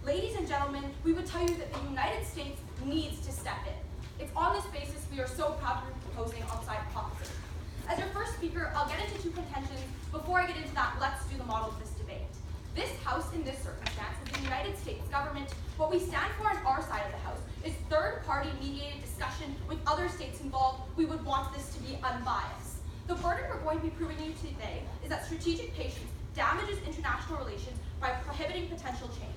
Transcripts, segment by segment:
Ladies and gentlemen, we would tell you that the United States needs to step in. It's on this basis we are so proud to be proposing on-site proposition. As your first speaker, I'll get into two contentions. Before I get into that, let's do the model of this debate. This House, in this circumstance, is the United States government. What we stand for on our side of the House is third-party mediated discussion with other states involved. We would want this to be unbiased. The burden we're going to be proving to you today is that strategic patience damages international relations by prohibiting potential change.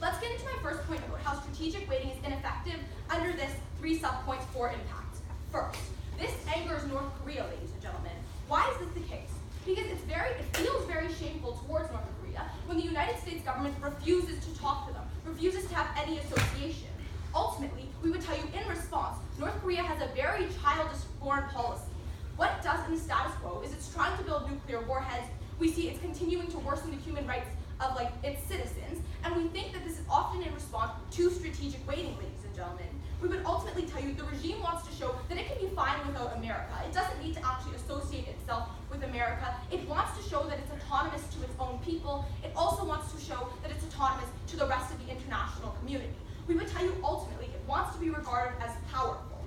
Let's get into my first point about how strategic weighting is ineffective under this 3 subpoints for impact. First, this angers North Korea, ladies and gentlemen. Why is this the case? Because it feels very shameful towards North Korea when the United States government refuses to talk to them, refuses to have any association. Ultimately, we would tell you in response, North Korea has a very childish foreign policy. What it does in the status quo is it's trying to build nuclear warheads. We see it's continuing to worsen the human rights of its citizens, and we think that this is often in response to strategic weighting, ladies and gentlemen. We would ultimately tell you the regime wants to show that it can be fine without America. It doesn't need to actually associate itself with America. It wants to show that it's autonomous to its own people. It also wants to show that it's autonomous to the rest of the international community. We would tell you ultimately it wants to be regarded as powerful.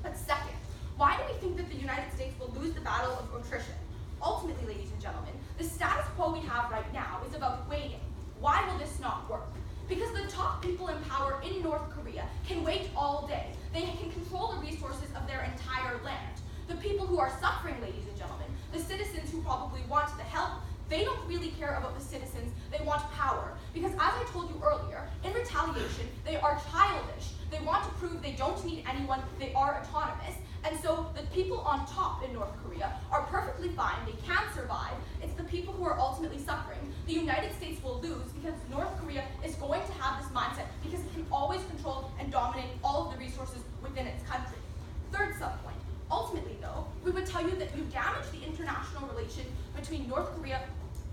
But second, why do we think that the United States will lose the battle of attrition? Ultimately, ladies and gentlemen, the status quo we have right now is about weighting. Why will this not work? Because the top people in power in North Korea can wait all day. They can control the resources of their entire land. The people who are suffering, ladies and gentlemen, the citizens who probably want the help, they don't really care about the citizens, they want power. Because as I told you earlier, in retaliation, they are childish. They want to prove they don't need anyone, they are autonomous. And so the people on top in North Korea are perfectly fine, they can survive. It's the people who are ultimately suffering. The United States will lose because North Korea is going to have this mindset because it can always control and dominate all of the resources within its country. Third subpoint. Ultimately, though, we would tell you that you damage the international relation between North Korea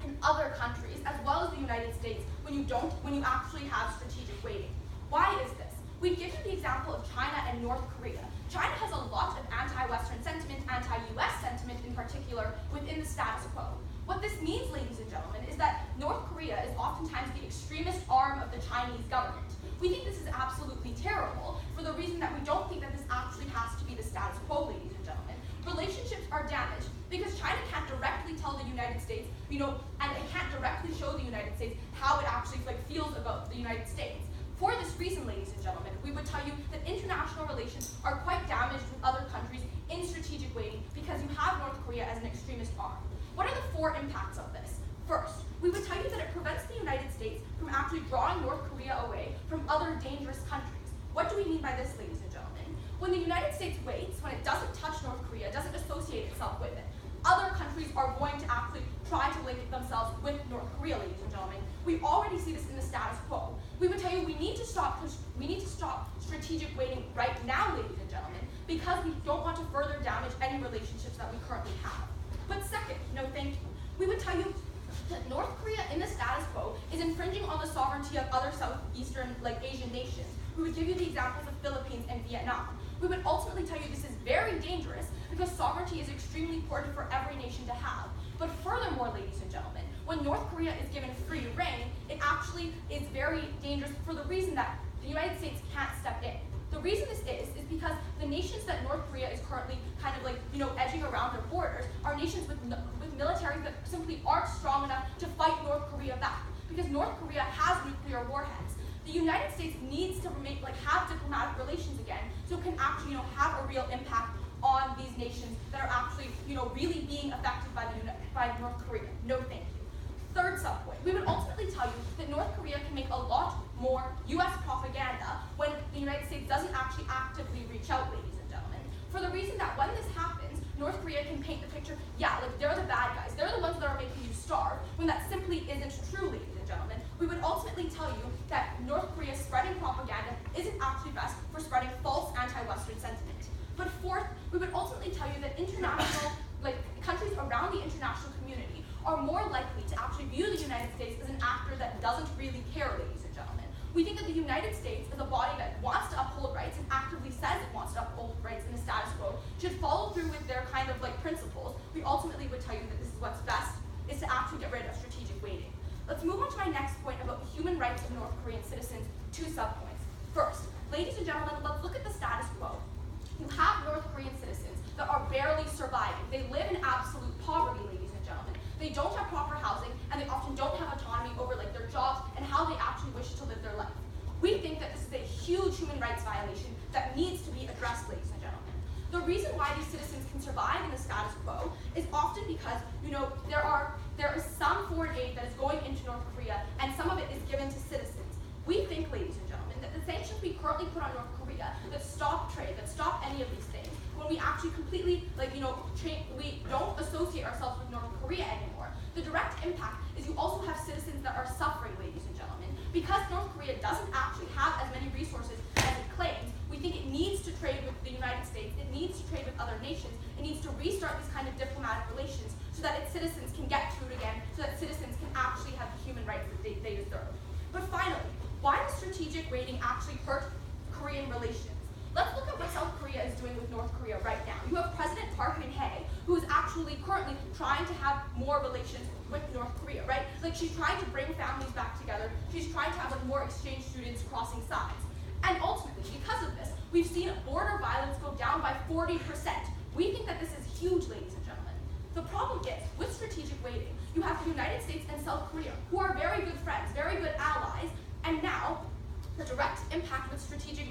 and other countries, as well as the United States, when you actually have strategic weighting. Why is this? We give you the example of China and North Korea. China has a lot of anti-Western sentiment, anti-US sentiment in particular, within the status quo. What this means, ladies and gentlemen, is that North Korea is oftentimes the extremist arm of the Chinese government. We think this is absolutely terrible for the reason that we don't think that this actually has to be the status quo, ladies and gentlemen. Relationships are damaged because China can't directly tell the United States, and it can't directly show the United States how it actually feels about the United States. For this reason, ladies and gentlemen, we would tell you that international relations are quite damaged with other countries in strategic weighting because you have North Korea as an extremist arm. What are the 4 impacts of this? First, we would tell you that it prevents the United States from actually drawing North Korea away from other dangerous countries. What do we mean by this, ladies and gentlemen? When the United States waits, when it doesn't touch North Korea, doesn't associate itself with it, other countries are going to actually try to link themselves with North Korea, ladies and gentlemen. We already see this in the status quo. We would tell you we need to stop strategic weighting right now, ladies and gentlemen, because we don't want to further damage any relationships that we currently have. But second, no thank you, we would tell you that North Korea in the status quo is infringing on the sovereignty of other Southeastern Asian nations. We would give you the examples of Philippines and Vietnam. We would ultimately tell you this is very dangerous because sovereignty is extremely important for every nation to have. But furthermore, ladies and gentlemen, when North Korea is given free reign, it actually is very dangerous for the reason that the United States can't step in. The reason this is because the nations that North Korea is currently edging around their borders are nations with militaries that simply aren't strong enough to fight North Korea back because North Korea has nuclear warheads. The United States needs to have diplomatic relations again so it can actually have a real impact on these nations that are actually really being affected by North Korea. No thank you. Third subpoint, we would ultimately tell you that North Korea can make a lot more US propaganda when the United States doesn't actually actively reach out, ladies and gentlemen. For the reason that when this happens, North Korea can paint the picture, they're the bad guys, they're the ones that are making you starve, when that simply isn't true, ladies and gentlemen. We would ultimately tell you that North Korea spreading propaganda isn't actually best for spreading false anti-Western sentiment. But fourth, we would ultimately tell you that countries around the international community are more likely to actually view the United States as an actor that doesn't really care, ladies and gentlemen. We think that the United States is a body that wants to uphold rights and actively says it wants to uphold rights in the status quo, should follow through with their principles. We ultimately would tell you that this is what's best, is to actually get rid of strategic weighting. Let's move on to my next point about the human rights of North Korean citizens, 2 subpoints. First, ladies and gentlemen, let's look at the status quo. You have North Korean citizens that are barely surviving. They live in absolute poverty, ladies and gentlemen. They don't have proper housing, and they often don't have autonomy over their jobs and how they actually wish to live their life. We think that this is a huge human rights violation that needs to be addressed, ladies and gentlemen. The reason why these citizens can survive in the status quo is often because, there is some foreign aid that is going into North Korea, and some of it is given to citizens. We think, ladies and gentlemen, that the sanctions we currently put on North Korea that stop trade, that stop any of these things, when we actually completely, we don't associate ourselves with North Korea anymore, the direct impact is you also have citizens that are suffering, ladies and gentlemen. Because North Korea doesn't actually have as many resources as it claims, we think it needs to trade with the United States, it needs to trade with other nations, it needs to restart these kind of diplomatic relations so that its citizens can get food again, so that citizens can actually have the human rights that they deserve. But finally, why does strategic raiding actually hurt Korean relations? Let's look at what South Korea is doing with North Korea right now. You have President Park Geun-hye, who is actually currently trying to have more relations with North Korea, right? She's trying to bring families back together. She's trying to have more exchange students crossing sides. And ultimately, because of this, we've seen border violence go down by 40%. We think that this is huge, ladies and gentlemen. The problem is, with strategic raiding, you have the United States and South Korea, who are very good friends, very good allies, and now the direct impact with strategic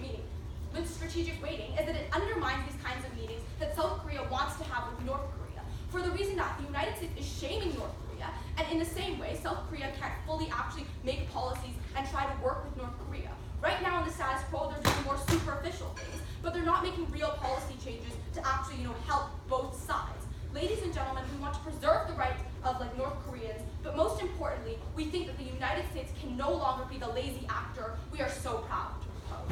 raiding is that it undermines these kinds of meetings that South Korea wants to have with North Korea, for the reason that the United States is shaming North Korea, and in the same way, South Korea can't fully actually make policies and try to work with North Korea. Right now in the status quo, they're doing more superficial things, but they're not making real policy changes to actually, help both sides. Ladies and gentlemen, we want to preserve the rights of North Koreans, but most importantly, we think that the United States can no longer be the lazy actor we are so proud to propose.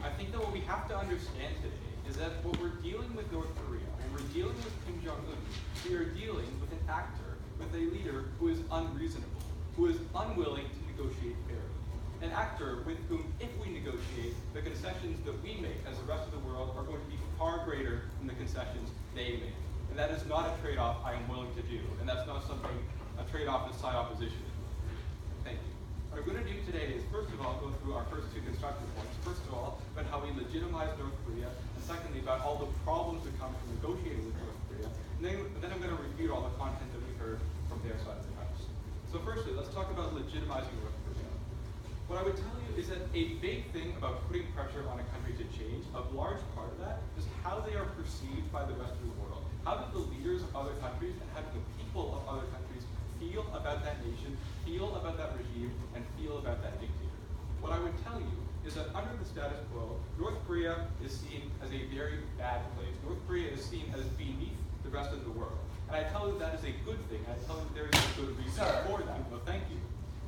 I think that what we have to understand today is that what we're dealing with North Korea, when we're dealing with Kim Jong-un, we are dealing with an actor, with a leader who is unreasonable, who is unwilling to negotiate fairly. An actor with whom, if we negotiate, the concessions that we make as the rest of the world are going to be far greater than the concessions they make. And that is not a trade-off I am willing to do, and that's not a trade-off that side opposition is willing to do. Thank you. What I'm going to do today is, first of all, go through our first 2 constructive points. First of all, about how we legitimize North Korea, and secondly, about all the problems that come from negotiating with North Korea. And then I'm going to review all the content that we heard from their side of the house. So firstly, let's talk about legitimizing North Korea. What I would tell you is that a big thing about putting pressure on a country to change, a large part of that is how they are perceived by the rest of the world. How do the leaders of other countries and how do the people of other countries feel about that nation, feel about that regime, and feel about that dictator? What I would tell you is that under the status quo, North Korea is seen as a very bad place. North Korea is seen as beneath the rest of the world. And I tell you that is a good thing. I tell you there is a good reason for that. Well, thank you.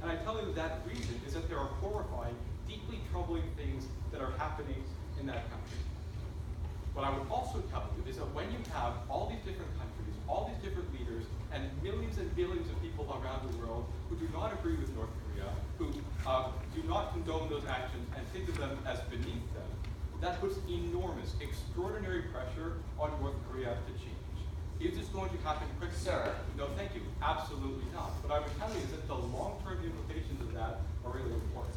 And I tell you that reason is that there are horrifying, deeply troubling things that are happening in that country. What I would also tell you is that when you have all these different countries, all these different leaders, and millions of people around the world who do not agree with North Korea, who do not condone those actions and think of them as beneath them, that puts enormous, extraordinary pressure on North Korea to change. Is this going to happen quickly? Sir. No, thank you. Absolutely not. What I would tell you is that the long-term implications of that are really important.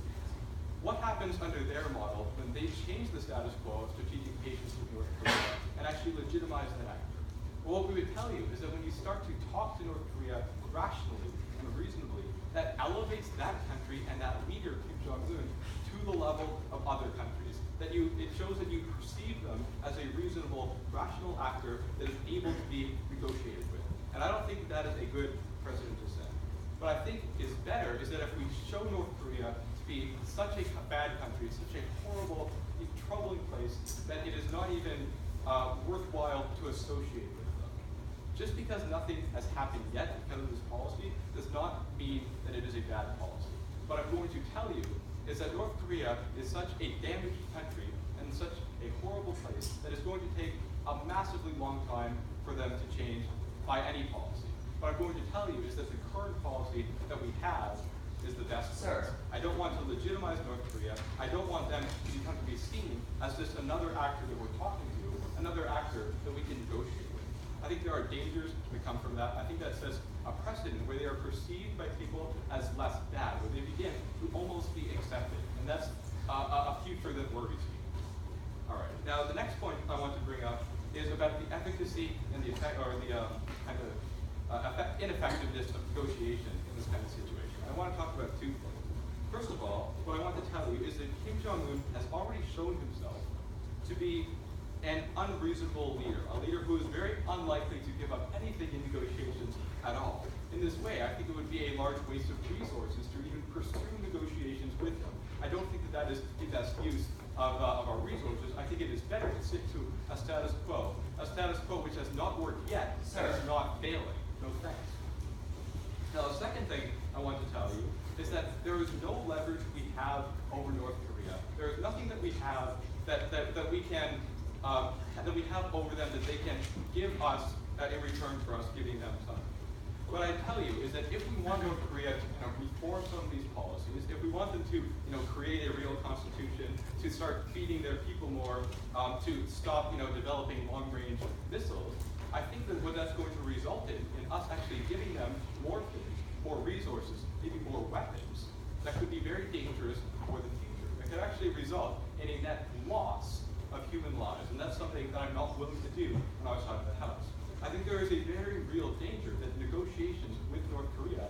What happens under their model when they change the status quo of strategic patience with North Korea and actually legitimize that actor? Well, what we would tell you is that when you start to talk to North Korea rationally and reasonably, that elevates that country and that leader, Kim Jong-un, to the level of other countries. It shows that you perceive them them as a reasonable, rational actor that is able to be negotiated with. And I don't think that is a good precedent to set. What I think is better is that if we show North Korea to be such a bad country, such a horrible, troubling place, that it is not even worthwhile to associate with them. Just because nothing has happened yet because of this policy does not mean that it is a bad policy. What I'm going to tell you is that North Korea is such a damaged country and such a horrible place that it's going to take a massively long time for them to change by any policy. What I'm going to tell you is that the current policy that we have is the best. Sir. I don't want to legitimize North Korea. I don't want them to be seen as just another actor that we're talking to, another actor that we can negotiate with. I think there are dangers that come from that. I think that sets a precedent where they are perceived by people as less bad, where they begin to almost be accepted. And that's a future that worries me. All right. Now, the next point I want to bring up is about the efficacy and the effect, or the ineffectiveness of negotiation in this kind of situation. I want to talk about two things. First of all, what I want to tell you is that Kim Jong-un has already shown himself to be an unreasonable leader, a leader who is very unlikely to give up anything in negotiations at all. In this way, I think it would be a large waste of resources to even pursue negotiations with him. I don't think that is the best use of our resources. I think it is better to stick to a status quo which has not worked yet, and is not failing. No thanks. Now, the second thing I want to tell you is that there is no leverage we have over North Korea. There is nothing that we have that we can that we have over them that they can give us in return for us giving them something. What I tell you is that if we want North Korea to reform some of these policies, if we want them to create a real constitution, to start feeding their people more, to stop developing long-range missiles, I think that what that's going to result in us actually giving them more things, more resources, maybe more weapons, that could be very dangerous for the future. It could actually result in a net loss of human lives, and that's something that I'm not willing to do on our side of the house. I think there is a very real danger that negotiations with North Korea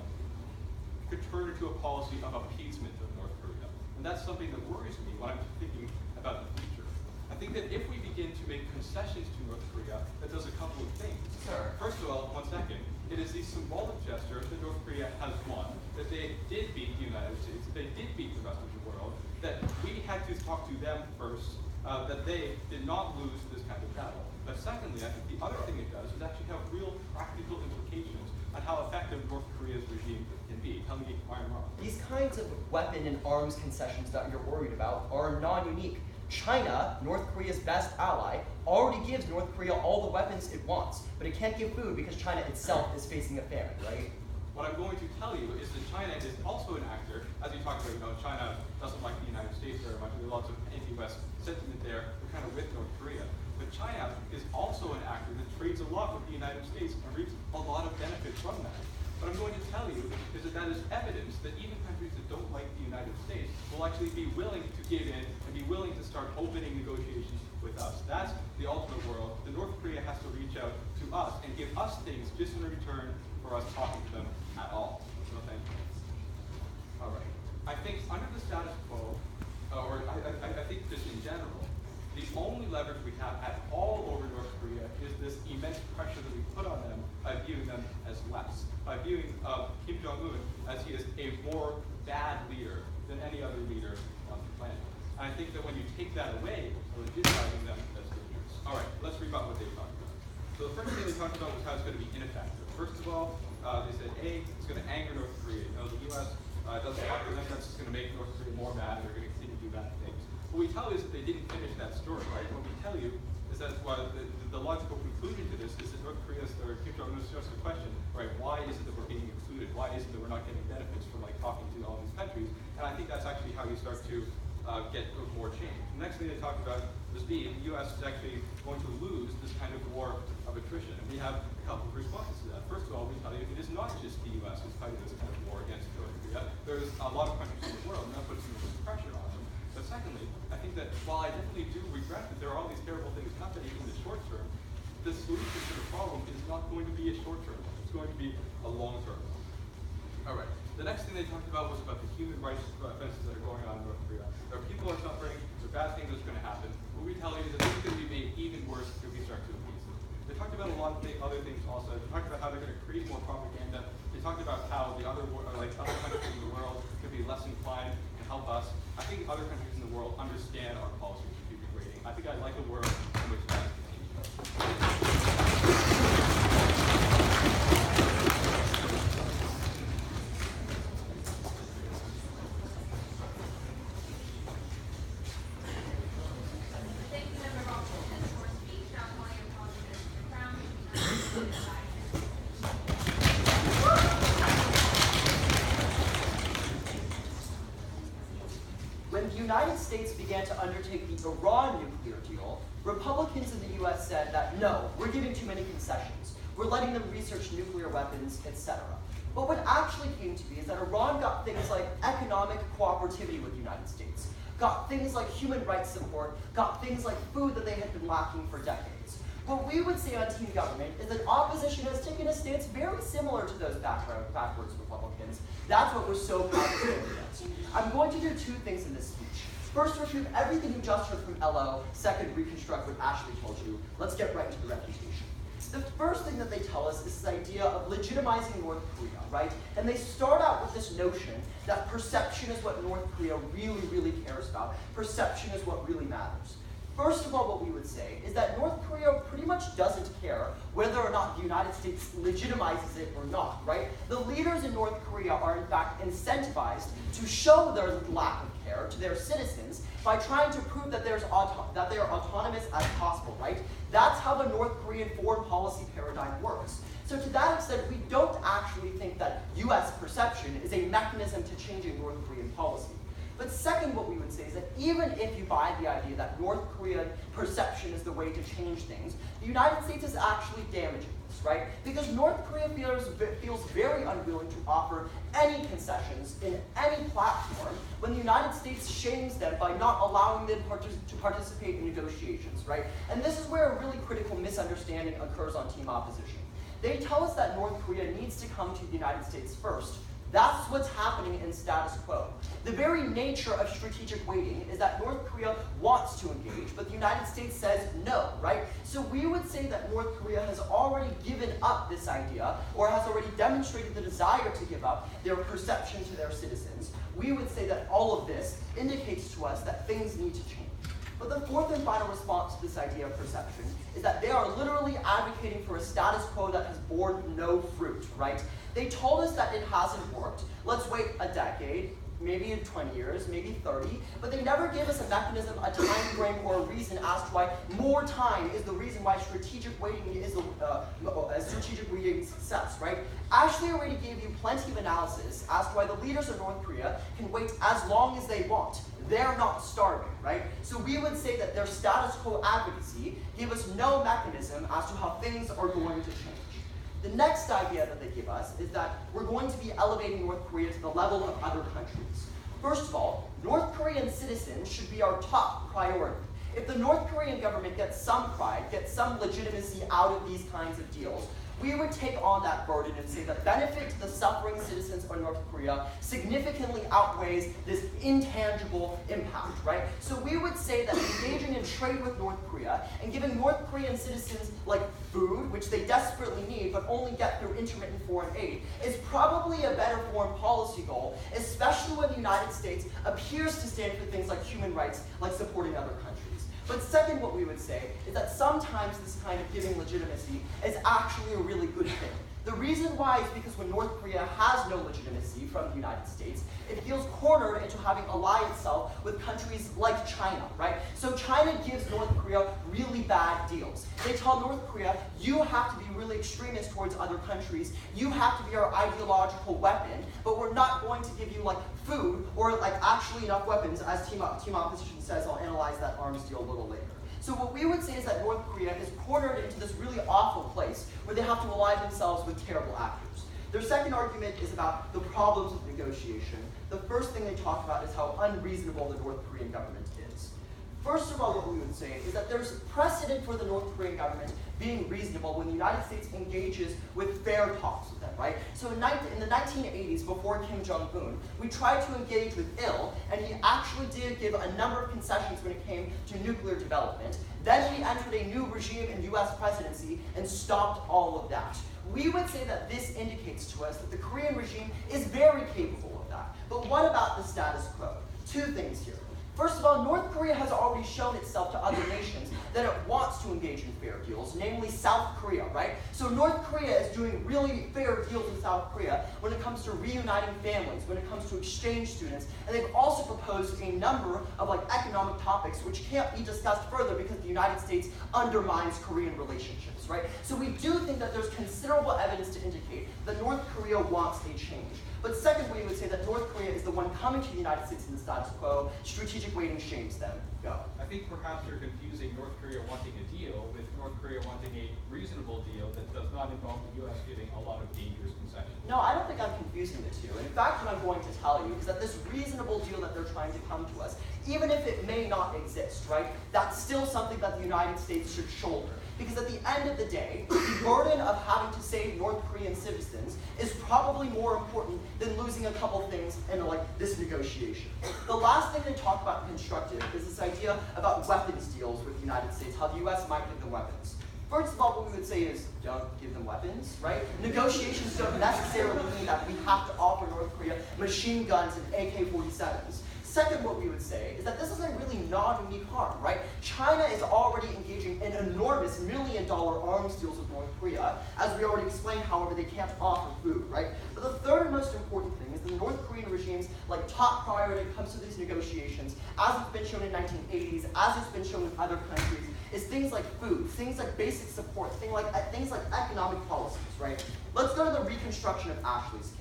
could turn into a policy of appeasement of North Korea. And that's something that worries me when I'm thinking about the future. I think that if we begin to make concessions to North Korea, that does a couple of things. Sir. First of all, 1 second, it is the symbolic gesture that North Korea has won, that they did beat the United States, that they did beat the rest of the world, that we had to talk to them first, that they did not lose this kind of battle. But secondly, I think the other thing it does is actually have real practical implications on how effective North Korea's regime can be. Tell me why I'm wrong. These kinds of weapon and arms concessions that you're worried about are non-unique. China, North Korea's best ally, already gives North Korea all the weapons it wants, but it can't give food because China itself is facing a famine, right? What I'm going to tell you is that China is also an actor. As you talked about, China doesn't like the United States very much. There's lots of anti-West sentiment there. We're kind of with North Korea. But China is also an actor that trades a lot with the United States and reaps a lot of benefit from that. What I'm going to tell you is that is evidence that even countries that don't like the United States will actually be willing to give in and be willing to start opening negotiations with us. That's the ultimate world. The North Korea has to reach out to us and give us things just in return for us talking to them at all. No thank you. All right. I think under the status quo, or I think just in general, the only leverage we have at all over North Korea is this immense pressure that we put on them by viewing them as less, by viewing Kim Jong-un as he is a more bad leader than any other leader on the planet. And I think that when you take that away, legitimizing them, that's dangerous. All right, let's rebut what they talked about. So the first thing they talked about was how it's going to be ineffective. First of all, they said, A, it's going to anger North Korea. The U.S. Doesn't talk to them, that's just going to make North Korea more mad, and they're going to continue to do bad things. What we tell you is that they didn't finish that story, right? What we tell you is that the logical conclusion to this is that North Korea, or Kim Jong-un is just a question, right? Why is it that we're being excluded? Why is it that we're not getting benefits from talking to all these countries? And I think that's actually how you start to get more change. The next thing they talked about was B, the U.S. is actually going to lose this kind of war of attrition. And we have a couple of responses to that. First of all, we tell you it is not just the U.S. who's fighting this kind of war against North Korea. There's a lot of countries in the world, and that puts some pressure on them. But secondly, I think that while I definitely do regret that there are all these terrible things happening in the short term, the solution to the problem is not going to be a short term. It's going to be a long term. All right. The next thing they talked about was about the human rights offenses that are going on in North Korea. There are people who are suffering. There are bad things that's going to happen. What we tell you is that this is going to be other things also. They talked about how they're going to create more propaganda. They talked about how the other countries in the world could be less inclined to help us. I think other countries in the world understand our policy of strategic rating. I think I'd like a world in which that continues. Thank you, Member Robinson, for speech. Now calling upon Minister Brown to be When the United States began to undertake the Iran nuclear deal, Republicans in the US said that no, we're giving too many concessions. We're letting them research nuclear weapons, etc. But what actually came to be is that Iran got things like economic cooperativity with the United States, got things like human rights support, got things like food that they had been lacking for decades. What we would say on Team Government is that opposition has taken a stance very similar to those backwards Republicans. That's what we're so proud to stand against. I'm going to do two things in this speech. First, refute everything you just heard from LO. Second, reconstruct what Ashley told you. Let's get right into the refutation. The first thing that they tell us is this idea of legitimizing North Korea, right? And they start out with this notion that perception is what North Korea really, really cares about. Perception is what really matters. First of all, what we would say is that North Korea pretty much doesn't care whether or not the United States legitimizes it or not, right? The leaders in North Korea are in fact incentivized to show their lack of care to their citizens by trying to prove that they are autonomous as possible, right? That's how the North Korean foreign policy paradigm works. So to that extent, we don't actually think that US perception is a mechanism to changing North Korean policy. But second, what we would say is that even if you buy the idea that North Korean perception is the way to change things, the United States is actually damaging this, right? Because North Korea feels very unwilling to offer any concessions in any platform when the United States shames them by not allowing them to participate in negotiations, right? And this is where a really critical misunderstanding occurs on Team Opposition. They tell us that North Korea needs to come to the United States first. That's what's happening in status quo. The very nature of strategic waiting is that North Korea wants to engage, but the United States says no, right? So we would say that North Korea has already given up this idea, or has already demonstrated the desire to give up their perception to their citizens. We would say that all of this indicates to us that things need to change. But the fourth and final response to this idea of perception is that they are literally advocating for a status quo that has borne no fruit, right? They told us that it hasn't worked. Let's wait a decade, maybe in 20 years, maybe 30, but they never gave us a mechanism, a time frame, or a reason as to why more time is the reason why strategic waiting is strategic waiting success, right? Ashley already gave you plenty of analysis as to why the leaders of North Korea can wait as long as they want. They're not starving, right? So we would say that their status quo advocacy gave us no mechanism as to how things are going to change. The next idea that they give us is that we're going to be elevating North Korea to the level of other countries. First of all, North Korean citizens should be our top priority. If the North Korean government gets some pride, gets some legitimacy out of these kinds of deals, we would take on that burden and say the benefit to the suffering citizens of North Korea significantly outweighs this intangible impact, right? So we would say that engaging in trade with North Korea and giving North Korean citizens like food, which they desperately need but only get through intermittent foreign aid, is probably a better foreign policy goal, especially when the United States appears to stand for things like human rights, like supporting other countries. But second, what we would say is that sometimes this kind of giving legitimacy is actually a really good thing. The reason why is because when North Korea has no legitimacy from the United States, it feels cornered into having allied itself with countries like China, right? So China gives North Korea really bad deals. They tell North Korea, you have to be really extremist towards other countries, you have to be our ideological weapon, but we're not going to give you like food or like actually enough weapons, as Team Opposition says. I'll analyze that arms deal a little later. So what we would say is that North Korea is cornered into this really awful place where they have to ally themselves with terrible actors. Their second argument is about the problems of negotiation. The first thing they talk about is how unreasonable the North Korean government is. First of all, what we would say is that there's precedent for the North Korean government being reasonable when the United States engages with fair talks with them. right? So in the 1980s, before Kim Jong-un, we tried to engage with Il, and he actually did give a number of concessions when it came to nuclear development. Then we entered a new regime in US presidency and stopped all of that. We would say that this indicates to us that the Korean regime is very capable of that. But what about the status quo? Two things here. First of all, North Korea has already shown itself to other nations that it wants to engage in fair deals, namely South Korea, right? So North Korea is doing really fair deals with South Korea when it comes to reuniting families, when it comes to exchange students, and they've also proposed a number of economic topics which can't be discussed further because the United States undermines Korean relationships, right? So we do think that there's considerable evidence to indicate that North Korea wants a change. But second, we would say that North Korea is the one coming to the United States in the status quo. Strategic waiting shames them. Go. I think perhaps you're confusing North Korea wanting a deal with North Korea wanting a reasonable deal that does not involve the U.S. giving a lot of dangerous concessions. No, I don't think I'm confusing the two. In fact, what I'm going to tell you is that this reasonable deal that they're trying to come to us, even if it may not exist, right, that's still something that the United States should shoulder. Because at the end of the day, the burden of having to save North Korean citizens is probably more important than losing a couple things in this negotiation. The last thing to talk about constructive is this idea about weapons deals with the United States, how the US might give them weapons. First of all, what we would say is, don't give them weapons, right? Negotiations don't necessarily mean that we have to offer North Korea machine guns and AK-47s. Second, what we would say is that this is a really non-unique harm, right? China is already engaging in enormous million-dollar arms deals with North Korea. As we already explained, however, they can't offer food, right? But the third most important thing is the North Korean regime's top priority when it comes to these negotiations, as it's been shown in the 1980s, as it's been shown in other countries, is things like food, things like basic support, things like economic policies, right? Let's go to the reconstruction of Ashley's case.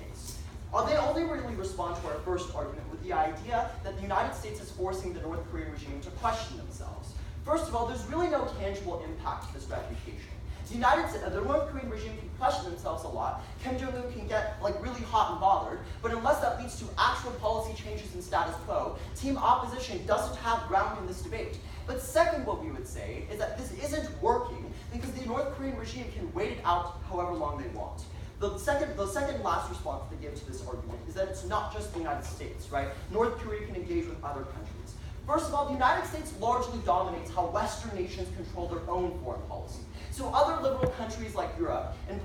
They only really respond to our first argument with the idea that the United States is forcing the North Korean regime to question themselves. First of all, there's really no tangible impact to this refutation. The North Korean regime can question themselves a lot. Kim Jong-un can get really hot and bothered, but unless that leads to actual policy changes in status quo, team opposition doesn't have ground in this debate. But second, what we would say is that this isn't working because the North Korean regime can wait it out however long they want. The second last response they give to this argument is that it's not just the United States, right? North Korea can engage with other countries. First of all, the United States largely dominates how Western nations control their own foreign policy. So other liberal countries like Europe and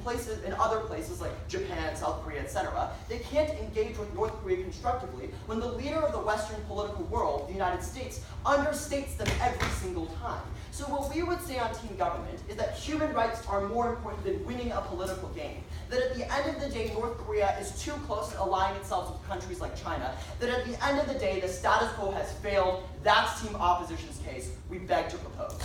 other places like Japan, South Korea, etc., they can't engage with North Korea constructively when the leader of the Western political world, the United States, understates them every single time. So what we would say on team government is that human rights are more important than winning a political game. That at the end of the day, North Korea is too close to aligning itself with countries like China. That at the end of the day, the status quo has failed. That's team opposition's case. We beg to propose.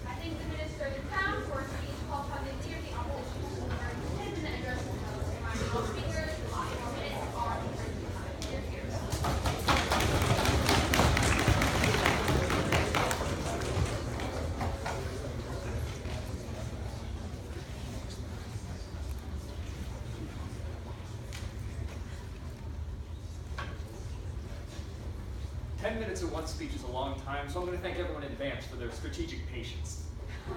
I think the minister is down for a speech called from the leader of the opposition and then address the House. Speakers, the 4 minutes are Minutes in one speech is a long time, so I'm going to thank everyone in advance for their strategic patience.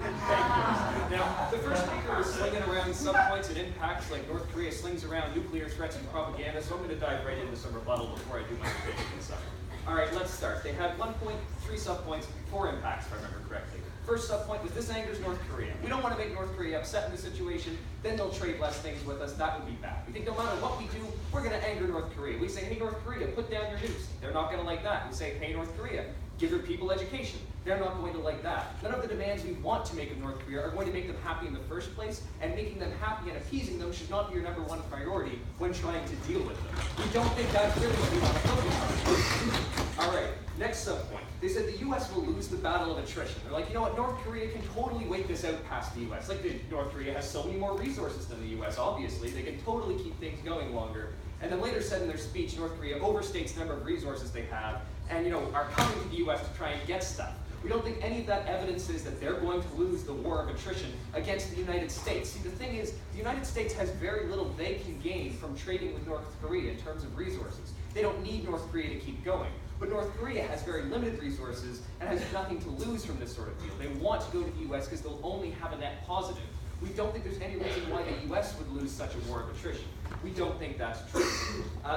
Thank you. Now, the first speaker is slinging around subpoints and impacts like North Korea slings around nuclear threats and propaganda, so I'm going to dive right into some rebuttal before I do my debate and stuff. All right, let's start. They had 1 point, 3 subpoints, 4 impacts, if I remember correctly. First subpoint was this angers North Korea. We don't want to make North Korea upset in the situation, then they'll trade less things with us. That would be bad. We think no matter what we do, we're going to anger North Korea. We say, hey, North Korea, put down your nukes. They're not going to like that. We say, hey, North Korea, give your people education. They're not going to like that. None of the demands we want to make of North Korea are going to make them happy in the first place, and making them happy and appeasing them should not be your #1 priority when trying to deal with them. We don't think that's really what we want to focus on. All right, next subpoint. They said the U.S. will lose the battle of attrition. They're like, you know what, North Korea can totally wait this out past the U.S. North Korea has so many more resources than the U.S., obviously. They can totally keep things going longer. And then later said in their speech, North Korea overstates the number of resources they have and, are coming to the U.S. to try and get stuff. We don't think any of that evidence is that they're going to lose the war of attrition against the United States. See, the thing is, the United States has very little they can gain from trading with North Korea in terms of resources. They don't need North Korea to keep going. But North Korea has very limited resources and has nothing to lose from this sort of deal. They want to go to the US because they'll only have a net positive. We don't think there's any reason why the US would lose such a war of attrition. We don't think that's true.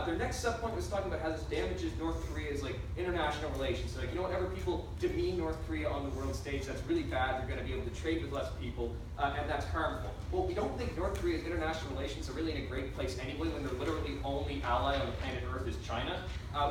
Their next subpoint was talking about how this damages North Korea's international relations. So whenever people demean North Korea on the world stage, that's really bad. They're going to be able to trade with less people, and that's harmful. Well, we don't think North Korea's international relations are really in a great place anyway when their literally only ally on the planet Earth is China.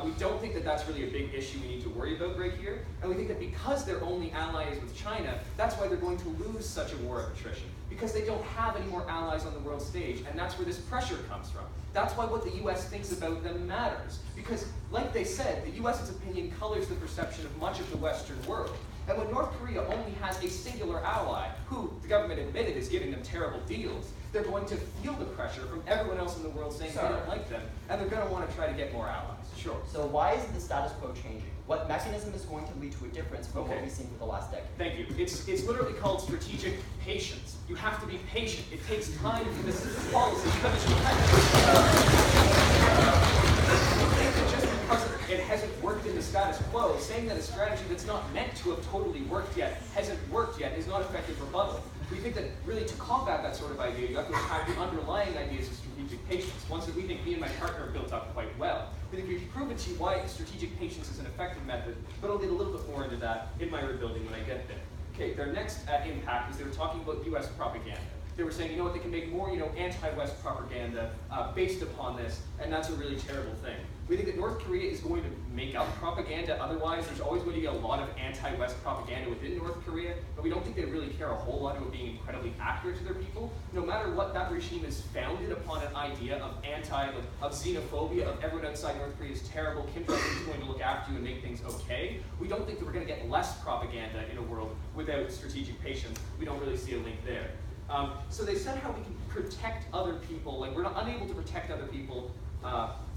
We don't think that that's really a big issue we need to worry about right here. And we think that because their only ally is with China, that's why they're going to lose such a war of attrition. Because they don't have any more allies on the world stage, and that's where this pressure comes from. That's why what the US thinks about them matters. Because, like they said, the US's opinion colors the perception of much of the Western world. And when North Korea only has a singular ally, who the government admitted is giving them terrible deals, they're going to feel the pressure from everyone else in the world saying they don't like them, and they're going to want to try to get more allies. Sure. So why is the status quo changing? What mechanism is going to lead to a difference from what we've seen for the last decade? Thank you. It's literally called strategic patience. You have to be patient. It takes time for this policy to come into just because it hasn't worked in the status quo, saying that a strategy that's not meant to have totally worked yet, hasn't worked yet, is not effective rebuttal. We think that really to combat that sort of idea, you have to attack the underlying ideas of strategic patience, ones that we think me and my partner have built up quite well. We think we've proven to you why strategic patience is an effective method, but I'll get a little bit more into that in my rebuilding when I get there. Okay, their next impact is they were talking about US propaganda. They were saying, they can make more, anti-West propaganda based upon this, and that's a really terrible thing. We think that North Korea is going to make up propaganda. Otherwise, there's always going to be a lot of anti-West propaganda within North Korea, but we don't think they really care a whole lot about being incredibly accurate to their people. No matter what, that regime is founded upon an idea of of xenophobia, of everyone outside North Korea is terrible, Kim Jong-un is going to look after you and make things okay. We don't think that we're going to get less propaganda in a world without strategic patience. We don't really see a link there. So they said how we can protect other people, we're not unable to protect other people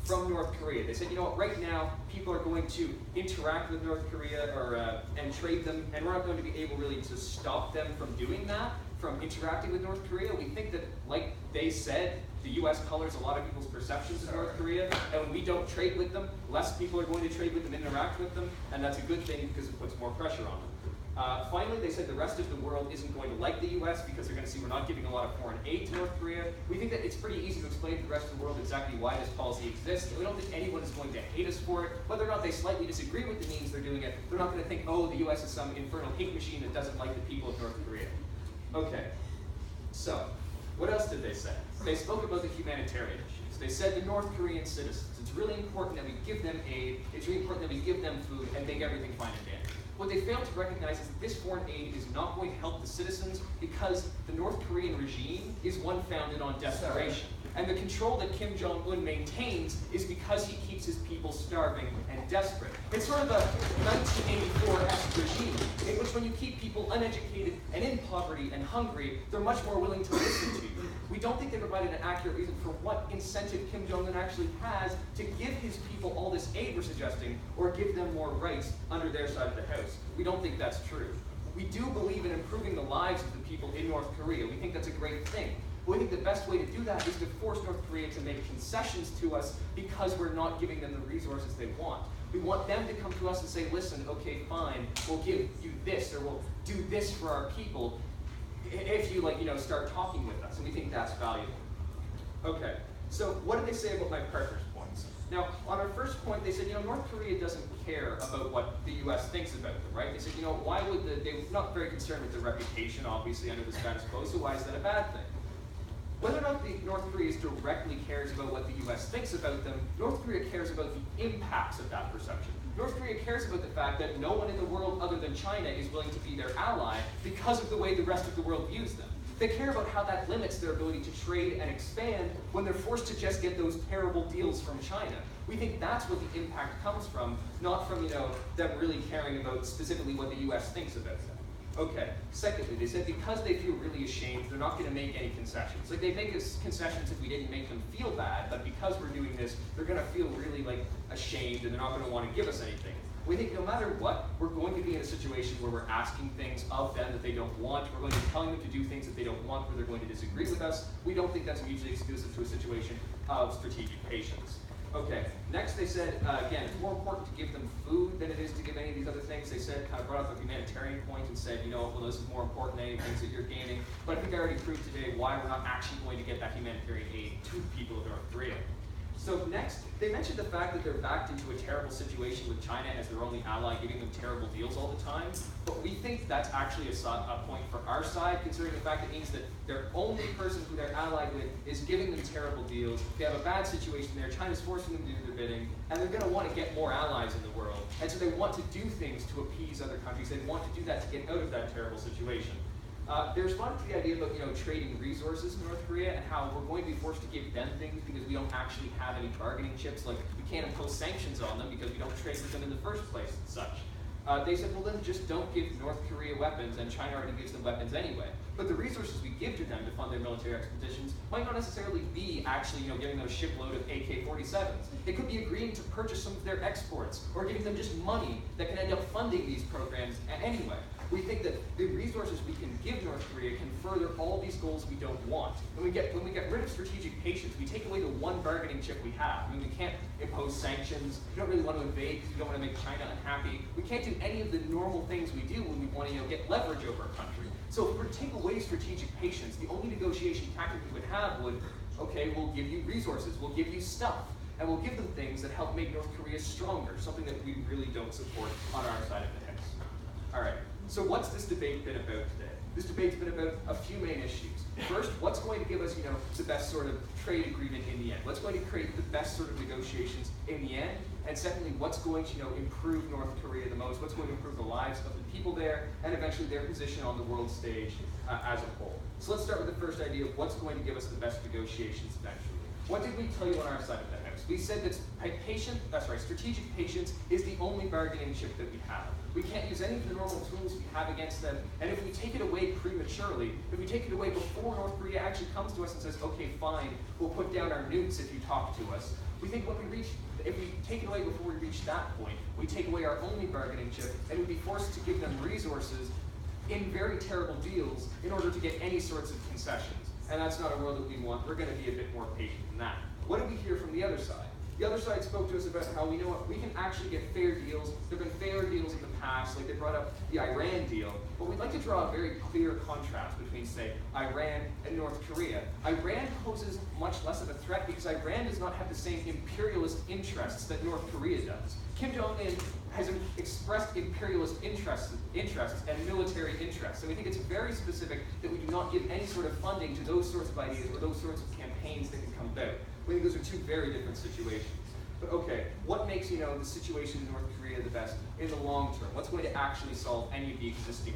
from North Korea. They said, right now, people are going to interact with North Korea and trade them, and we're not going to be able really to stop them from doing that, from interacting with North Korea. We think that, like they said, the US colors a lot of people's perceptions of North Korea, and when we don't trade with them, less people are going to trade with them, interact with them, and that's a good thing because it puts more pressure on them. Finally, they said the rest of the world isn't going to like the US because they're going to see we're not giving a lot of foreign aid to North Korea. We think that it's pretty easy to explain to the rest of the world exactly why this policy exists. We don't think anyone is going to hate us for it. Whether or not they slightly disagree with the means they're doing it, they're not going to think, oh, the US is some infernal hate machine that doesn't like the people of North Korea. Okay, so what else did they say? They spoke about the humanitarian issues. They said the North Korean citizens, it's really important that we give them aid, it's really important that we give them food and make everything fine and dandy. What they failed to recognize is that this foreign aid is not going to help the citizens because the North Korean regime is one founded on desperation. And the control that Kim Jong-un maintains is because he keeps his people starving and desperate. It's sort of a 1984-esque regime in which when you keep people uneducated and in poverty and hungry, they're much more willing to listen to you. We don't think they provided an accurate reason for what incentive Kim Jong-un actually has to give his people all this aid we're suggesting or give them more rights under their side of the house. We don't think that's true. We do believe in improving the lives of the people in North Korea. We think that's a great thing. But we think the best way to do that is to force North Korea to make concessions to us because we're not giving them the resources they want. We want them to come to us and say, listen, okay, fine, we'll give you this, or we'll do this for our people if you start talking with us, and we think that's valuable. Okay, so what did they say about my partner's points? Now, on our first point, they said, North Korea doesn't care about what the US thinks about them, right? They said, why would they're not very concerned with their reputation, obviously, under the status quo, so why is that a bad thing? Whether or not North Korea directly cares about what the US thinks about them, North Korea cares about the impacts of that perception. North Korea cares about the fact that no one in the world other than China is willing to be their ally because of the way the rest of the world views them. They care about how that limits their ability to trade and expand when they're forced to just get those terrible deals from China. We think that's what the impact comes from, not from them really caring about specifically what the US thinks about them. Okay, secondly, they said because they feel really ashamed, they're not going to make any concessions. They'd make us concessions if we didn't make them feel bad, but because we're doing this, they're going to feel really ashamed and they're not going to want to give us anything. We think no matter what, we're going to be in a situation where we're asking things of them that they don't want. We're going to be telling them to do things that they don't want, where they're going to disagree with us. We don't think that's mutually exclusive to a situation of strategic patience. Okay, next they said, again, it's more important to give them food than it is to give any of these other things. They said, kind of brought up the humanitarian point and said, you know, well, this is more important than any things that you're gaining. But I think I already proved today why we're not actually going to get that humanitarian aid to the people of North Korea. So next, they mentioned the fact that they're backed into a terrible situation with China as their only ally, giving them terrible deals all the time. But we think that's actually a point for our side, considering the fact it means that their only person who they're allied with is giving them terrible deals. They have a bad situation there. China's forcing them to do their bidding, and they're going to want to get more allies in the world. And so they want to do things to appease other countries. They want to do that to get out of that terrible situation. They responded to the idea about, you know, trading resources in North Korea and how we're going to be forced to give them things because we don't actually have any bargaining chips. Like, we can't impose sanctions on them because we don't trade with them in the first place and such. They said, well, then just don't give North Korea weapons, and China already gives them weapons anyway. But the resources we give to them to fund their military expeditions might not necessarily be actually, you know, giving them a shipload of AK-47s. It could be agreeing to purchase some of their exports, or giving them just money that can end up funding these programs anyway. We think that the resources we can give North Korea can further all these goals we don't want. When we get rid of strategic patience, we take away the one bargaining chip we have. I mean, we can't impose sanctions. We don't really want to invade because we don't want to make China unhappy. We can't do any of the normal things we do when we want to, you know, get leverage over a country. So if we were to take away strategic patience, the only negotiation tactic we would have would, okay, we'll give you resources, we'll give you stuff, and we'll give them things that help make North Korea stronger, something that we really don't support on our side of the house. All right. So what's this debate been about today? This debate's been about a few main issues. First, what's going to give us, you know, the best sort of trade agreement in the end? What's going to create the best sort of negotiations in the end? And secondly, what's going to, you know, improve North Korea the most? What's going to improve the lives of the people there and eventually their position on the world stage as a whole? So let's start with the first idea of what's going to give us the best negotiations eventually. What did we tell you on our side of the house? We said that strategic patience is the only bargaining chip that we have. We can't use any of the normal tools we have against them, and if we take it away prematurely, if we take it away before North Korea actually comes to us and says, okay, fine, we'll put down our nukes if you talk to us, we think if we take it away before we reach that point, we take away our only bargaining chip, and we'd be forced to give them resources in very terrible deals in order to get any sorts of concessions. And that's not a world that we want. We're going to be a bit more patient than that. What did we hear from the other side? The other side spoke to us about how we know what we can actually get fair deals. There have been fair deals in the past, like they brought up the Iran deal. But we'd like to draw a very clear contrast between, say, Iran and North Korea. Iran poses much less of a threat because Iran does not have the same imperialist interests that North Korea does. Kim Jong-un has expressed imperialist interests and military interests. So we think it's very specific that we do not give any sort of funding to those sorts of ideas or those sorts of campaigns that can come about. We think those are two very different situations. But okay, what makes, you know, the situation in North Korea the best in the long term? What's going to actually solve any of the existing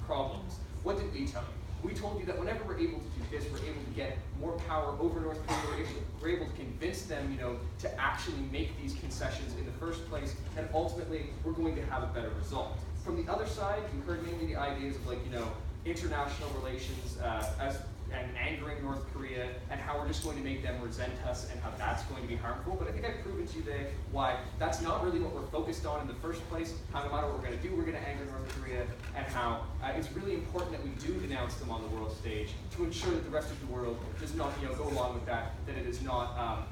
problems? What did we tell you? We told you that whenever we're able to do this, we're able to get more power over North Korea. We're able to convince them, you know, to actually make these concessions in the first place, and ultimately, we're going to have a better result. From the other side, you heard mainly the ideas of, like, you know, international relations and angering North Korea, and how we're just going to make them resent us, and how that's going to be harmful. But I think I've proven to you today why that's not really what we're focused on in the first place. How no matter what we're going to do, we're going to anger North Korea, and how it's really important that we do denounce them on the world stage to ensure that the rest of the world does not, you know, go along with that it is not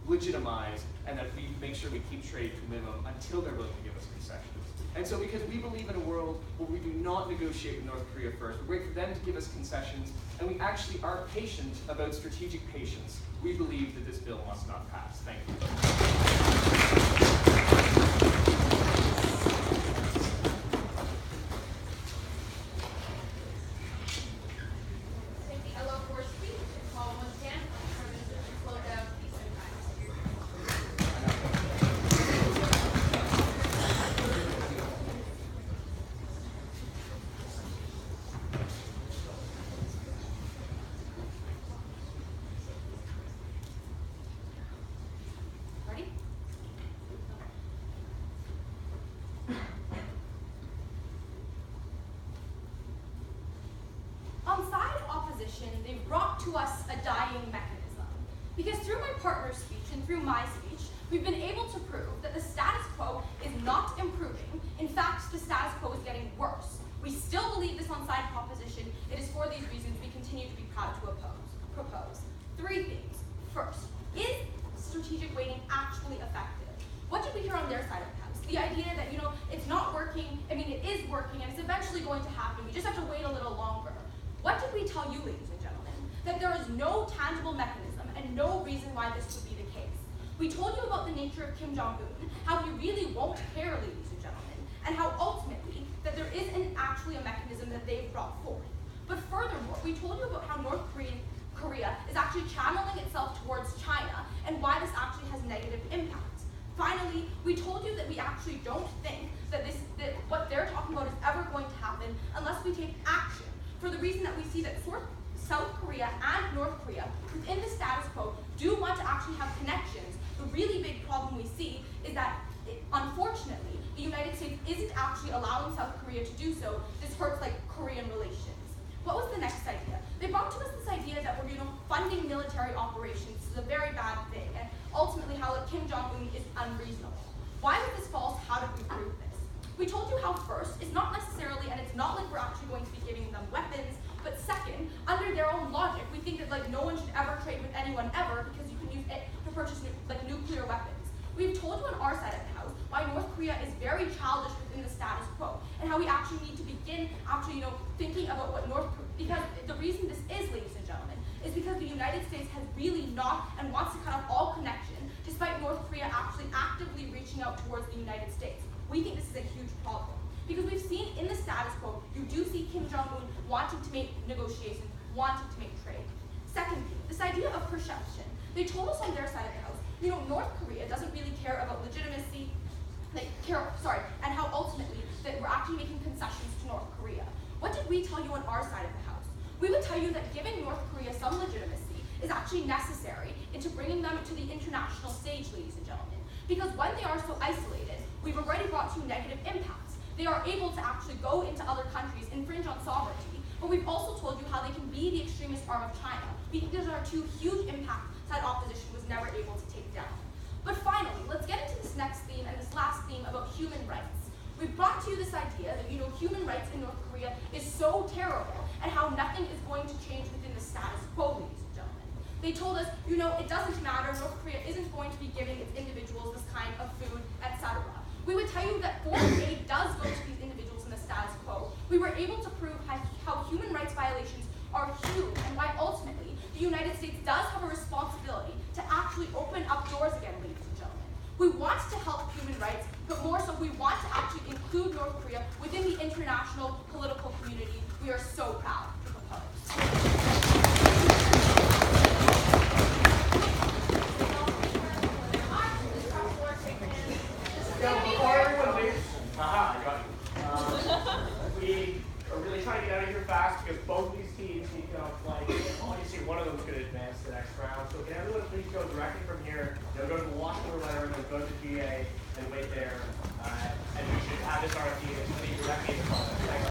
legitimized, and that we make sure we keep trade to a minimum until they're willing to give us concessions. And so because we believe in a world where we do not negotiate with North Korea first, we wait for them to give us concessions, and we actually are patient about strategic patience, we believe that this bill must not pass. Thank you. On side opposition, they've brought to us a dying mechanism. Because through my partner's speech and through my speech, we've been able to prove that the status quo is not improving outside proposition, it is for these reasons we continue to be proud to propose. 3 things. First, is strategic weighting actually effective? What did we hear on their side of the house? The idea that, it's not working, it is working, and it's eventually going to happen. We just have to wait a little longer. What did we tell you, ladies and gentlemen? That there is no tangible mechanism and no reason why this would be the case. We told you about the nature of Kim Jong-un, how he really won't care, ladies and gentlemen, and how ultimately that there isn't actually a mechanism that they've brought forth. But furthermore, we told you about how North Korea is actually channeling itself towards China and why this actually has negative impacts. Finally, we told you that we actually don't think that what they're talking about is ever going to happen unless we take action, for the reason that we see that South Korea and North Korea, within the status quo, do want to actually have connections. The really big problem we see is that, unfortunately, the United States isn't actually allowing South Korea to do so. This hurts Korean relations. What was the next idea? They brought to us this idea that we're funding military operations. This is a very bad thing, and ultimately how Kim Jong-un is unreasonable. Why was this false? How did we prove this? We told you how first, it's not necessarily, and it's not like we're actually going to be giving them weapons, but second, under their own logic, we think that no one should ever trade with anyone ever because you can use it to purchase nuclear weapons. We've told you on our side of the house why North Korea is very childish within the status quo, and how we actually need to begin actually, thinking about what because the reason this is, ladies and gentlemen, is because the United States has really not and wants to cut off all connection, despite North Korea actually actively reaching out towards the United States. We think this is a huge problem. Because we've seen in the status quo, you do see Kim Jong-un wanting to make negotiations, wanting to make trade. Secondly, this idea of perception. They told us on their side of the house, North Korea doesn't really care about legitimacy, and how ultimately that we're actually making concessions to North Korea. What did we tell you on our side of the house? We would tell you that giving North Korea some legitimacy is actually necessary into bringing them to the international stage, ladies and gentlemen. Because when they are so isolated, we've already brought to negative impacts. They are able to actually go into other countries, infringe on sovereignty, but we've also told you how they can be the extremist arm of China. We think those are 2 huge impacts that opposition was never able to take down. But finally, let's get into this next theme and this last theme about human rights. We've brought to you this idea that, human rights in North Korea is so terrible and how nothing is going to change within the status quo, ladies and gentlemen. They told us, it doesn't matter, North Korea isn't going to be giving its individuals this kind of food, etc. We would tell you that foreign aid does go to these individuals in the status quo. We were able to prove how human rights violations are huge and why ultimately the United States does have a responsibility to actually open up doors again, ladies and gentlemen. We want to help human rights, but more so we want to actually include North Korea within the international political community we are so proud to propose. Before everyone leaves, I got you. We are really trying to get out of here fast because both of these teams need to play. Obviously, one of them is going to advance to the next round. So can everyone please go directly from here? They'll go to the locker room letter and then go to the GA and wait there. And we should have this RFP and leave directly in the front.